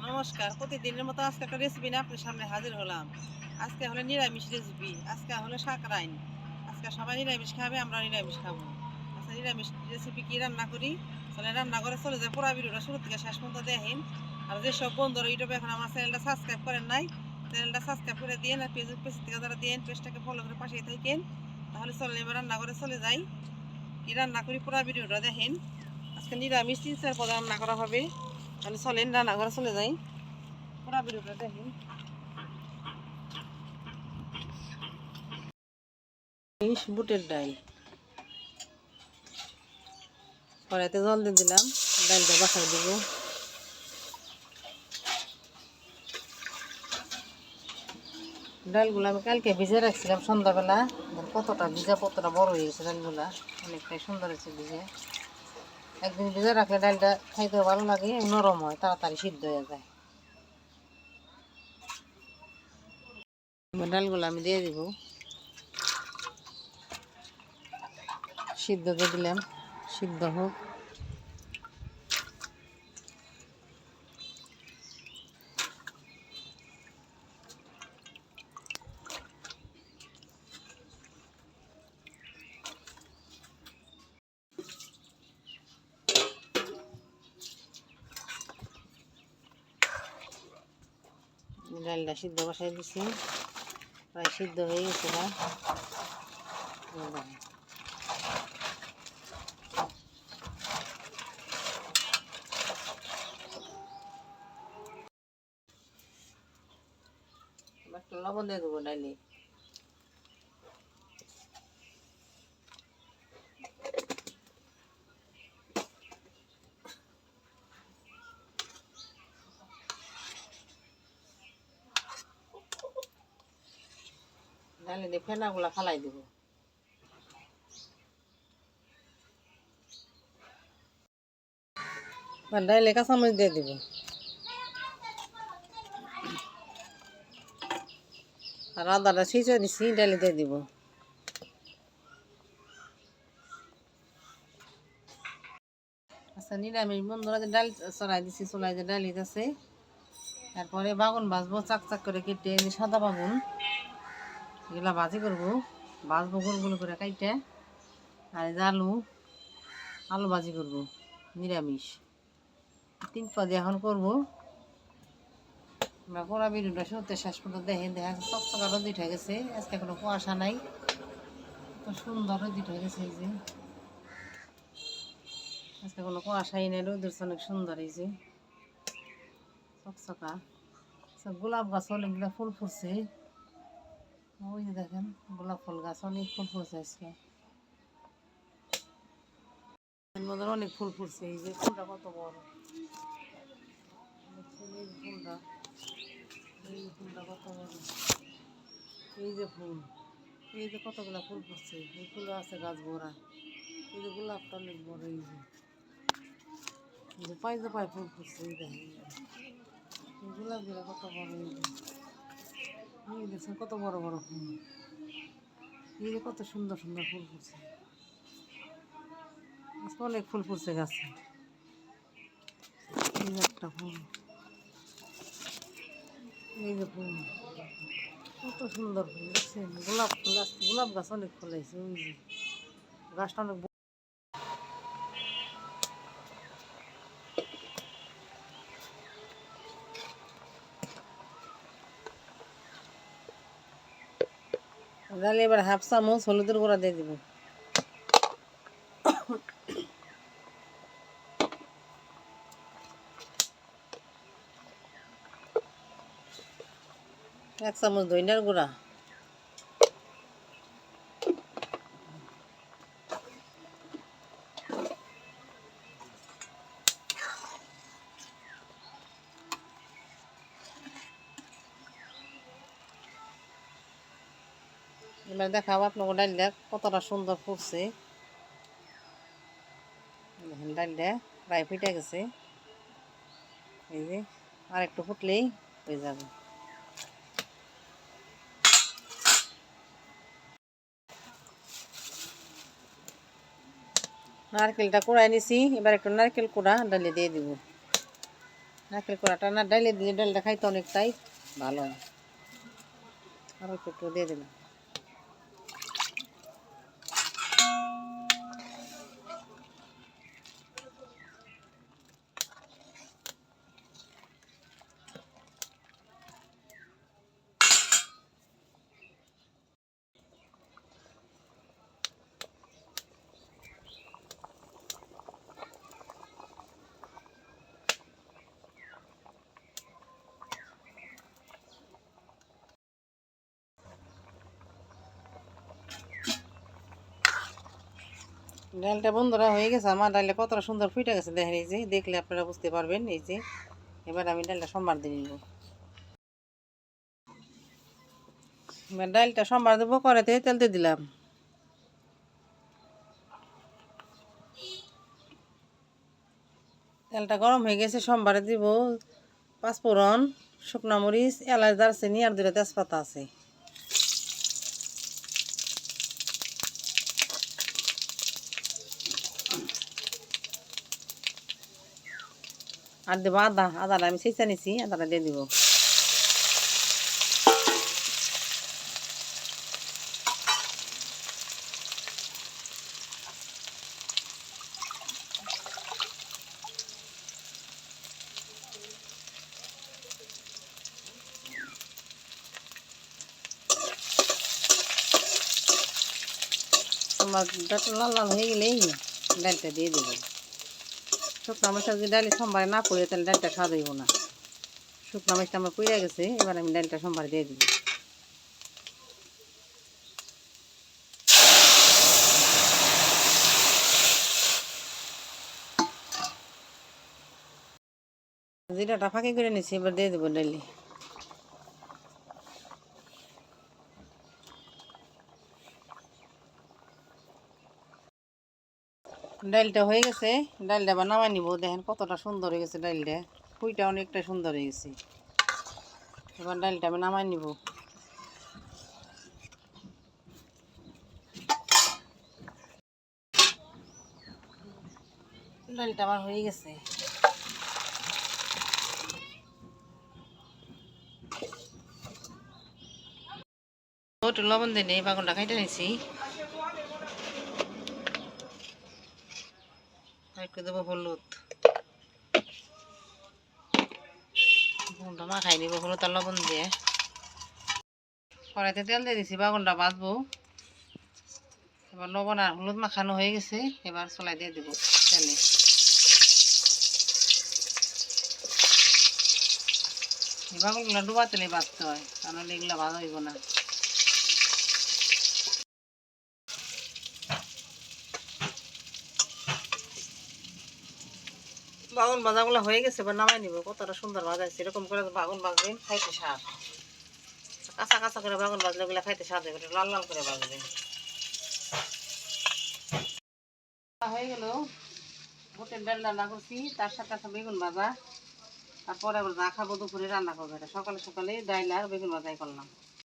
নমস্কার। প্রতিদিনের মতো আজকে একটা রেসিপি নিয়ে আপনার সামনে হাজির হলাম। আজকে হলো নিরামিষ রেসিপি। আজকে হলো শাকরাইন। আজকে সবাই নিরামিষ খাবে, আমরা নিরামিষ খাবো। আচ্ছা, নিরামিষ রেসিপি কি রান্না করি? চলে রান্না করে চলে যায়। পুরা ভিডিওটা শুরু থেকে শেষ পর্যন্ত দেখেন। আর যেসব বন্ধুরা ইউটিউবে এখন আমার চ্যানেলটা সাবস্ক্রাইব করেন নাই, চ্যানেলটা সাবস্ক্রাইব করে দিয়ে আর পেজ থেকে যারা দিয়ে পেজটাকে ফলো করে পাঠিয়ে থাকেন, তাহলে চলে এবার রান্না করে চলে যাই। কি রান্না করি পুরা ভিডিওটা দেখেন। আজকে নিরামিষ 3-4 পদ রান্না করা হবে। তাহলে চলেন রান্না করে চলে যাই। পুরা ভিডিওটা দেখেন। বুটের ডাল কড়াইতে জল দিয়ে দিলাম, ডালটা বসাই দিব। ডালগুলো আমি কালকে ভিজে রাখছিলাম সন্ধ্যাবেলা। কতটা ভিজা, কতটা বড় হয়ে গেছে ডালগুলা, অনেকটাই সুন্দর হয়েছে ভিজে। একদিন ভিজে রাখলে ডালটা খাইতে ভালো লাগে, নরম হয়, তাড়াতাড়ি সিদ্ধ হয়ে যায়। ডালগুলো আমি দিয়ে দিব, সিদ্ধ দিয়ে দিলাম, সিদ্ধ হোক। ডালটা সিদ্ধ বসাই দিছি, প্রায় সিদ্ধ হয়ে গেছে না। একটু লবণ দিয়ে দেবো ডাইলে। ডালে দিয়ে ফেনাগুলা ফালাই দেব। ডাইলে কাঁচামরিচ দিয়ে দিব, আর আদাটা ছিঁচে দিছি, ডালে দিয়ে দিব। আচ্ছা, নিরামিষ বন্ধুরা যে ডাল চড়াই দিছি, চড়াই যে ডালি আছে। তারপরে বাগুন ভাজবো, চাক চাক করে কেটে সাদা বাগুন, এগুলা ভাজি করবো, ভাজবো গোল গোল করে কাইটে। আর এই যে আলু, আলু ভাজি করবো নিরামিষ। 3 পদে এখন করবো। আমরা পুরা ভিডিওটা শুরুতে শেষ পর্যন্ত দেখেন। দেখা যাচ্ছে চকচকা রোদ উঠে গেছে, আজকে কোনো কুয়াশা নাই, তো সুন্দর রোদ উঠে গেছে। এই যে আজকে কোনো কুয়াশাই নেই, রোদ উঠছে, অনেক সুন্দর। এই যে চকচকা সব গোলাপ গাছ অনেকগুলো ফুল ফুটছে। ওই যে দেখেন গোলাপ ফুল গাছ অনেক ফুল ফুটছে আজকে, অনেক ফুল ফুটছে। এই যে ফুলটা কত বড়, এই ফুলটা, এই ফুলটা কত বড়, এই যে ফুল, এই যে কতগুলা ফুল ফুটছে। এই ফুল আছে গাছ ভরা। এই যে গোলাপটা অনেক বড়। এই যে পাই ফুল ফুটছে। এই দেখেন এই গোলাপগুলো কত বড়। এই দেখছেন কত বড় বড় ফুল। এই যে কত সুন্দর সুন্দর ফুল ফুটছে, অনেক ফুল ফুটছে গাছে। এই যে একটা ফুল, এই যে ফুল কত সুন্দর ফুল দেখছেন। গোলাপ ফুল, আজকে গোলাপ গাছ অনেক ফুল হয়েছে। ওই যে গাছটা অনেক ডালে। এবার 1/2 চামচ হলুদের গুঁড়া দিয়ে দিব। এক চামচ ধনিয়ার গুঁড়া, এবার দেখাবো আপনাকে ডালটা কতটা সুন্দর ফুটছে। ডালটা প্রায় ফুটে গেছে। এই যে আর একটু ফুটলেই হয়ে যাবে। নারকেলটা কুড়াই নিছি, এবার একটু নারকেল কুড়া ডালে দিয়ে দিব। নারকেল কোড়াটা না ডাইলে দিলে ডালটা খাইতে অনেকটাই ভালো হয়। আরও একটু দিয়ে দিলাম। ডালটা বন্ধুরা হয়ে গেছে আমার। ডালটা কতটা সুন্দর ফুটে গেছে দেখেন, এই যে দেখলে আপনারা বুঝতে পারবেন। এই যে এবার আমি ডালটা সম্বার দিয়ে নিব। এবার ডালটা সম্বার দেবো, কড়াইতে তেল দিয়ে দিলাম। তেলটা গরম হয়ে গেছে, সম্বারে দিব পাঁচফোড়ন, শুকনো মরিচ, এলাচ, দারচিনি আর দুটো তেজপাতা আছে। আর দেবো আদাটা আমি ছেঁচা নিছি, আদাটা দিয়ে দিব। আমার ডালটা লাল লাল হয়ে গেলেই ডালটা দিয়ে দেবো। শুকনো মরিচটা যদি ডালে সম্বারে না পড়ে তাহলে ডালটা স্বাদ হইব না। শুকনো মরিচটা আমার পুড়ে গেছে, এবার আমি ডালটা সম্বারে দিয়ে দিব। জিরাটা ফাঁকি করে নিচ্ছি, এবার দিয়ে দেবো ডালে। ডালটা হয়ে গেছে, ডালটা আবার নামাই নিব। দেখেন কতটা সুন্দর হয়ে গেছে ডালটা, ফুইটা অনেকটা সুন্দর হয়ে গেছে। এবার ডালটা আমি নামাই নিব। ডালটা আমার হয়ে গেছে। একটু লবণ দিয়ে নিই, বাগুনটা খাইতে নিছি। একটু দেবো হলুদ, বাগুনটা মাখাই নিব হলুদ আর লবণ দিয়ে। কড়াইতে তেল দিয়ে দিছি, বাগুনটা ভাজবো। এবার লবণ আর হলুদ মাখানো হয়ে গেছে, এবার চলাই দিয়ে দেবো তেলে। বাগুনগুলো ডুবা তেলে ভাজতে হয়, কারণ এগুলো ভাজা হইব না। বাগুন ভাজাগুলো হয়ে গেছে, এবার নামাই নিব। কতটা সুন্দর ভাজাইছে, এরকম করে বাগুন ভাজবেন, খাইতে স্বাদ। কাঁচা কাঁচা করে বাগুন ভাজলে ওগুলো খাইতে স্বাদ হবে, লাল লাল করে ভাজবেন। হয়ে গেল, বুটের ডাল রান্না করছি, তার সাথে আছে বেগুন ভাজা। তারপরে আবার যা খাবো দুপুরে রান্না করবো। এটা সকালে সকালে ডাল আর বেগুন ভাজাই করলাম।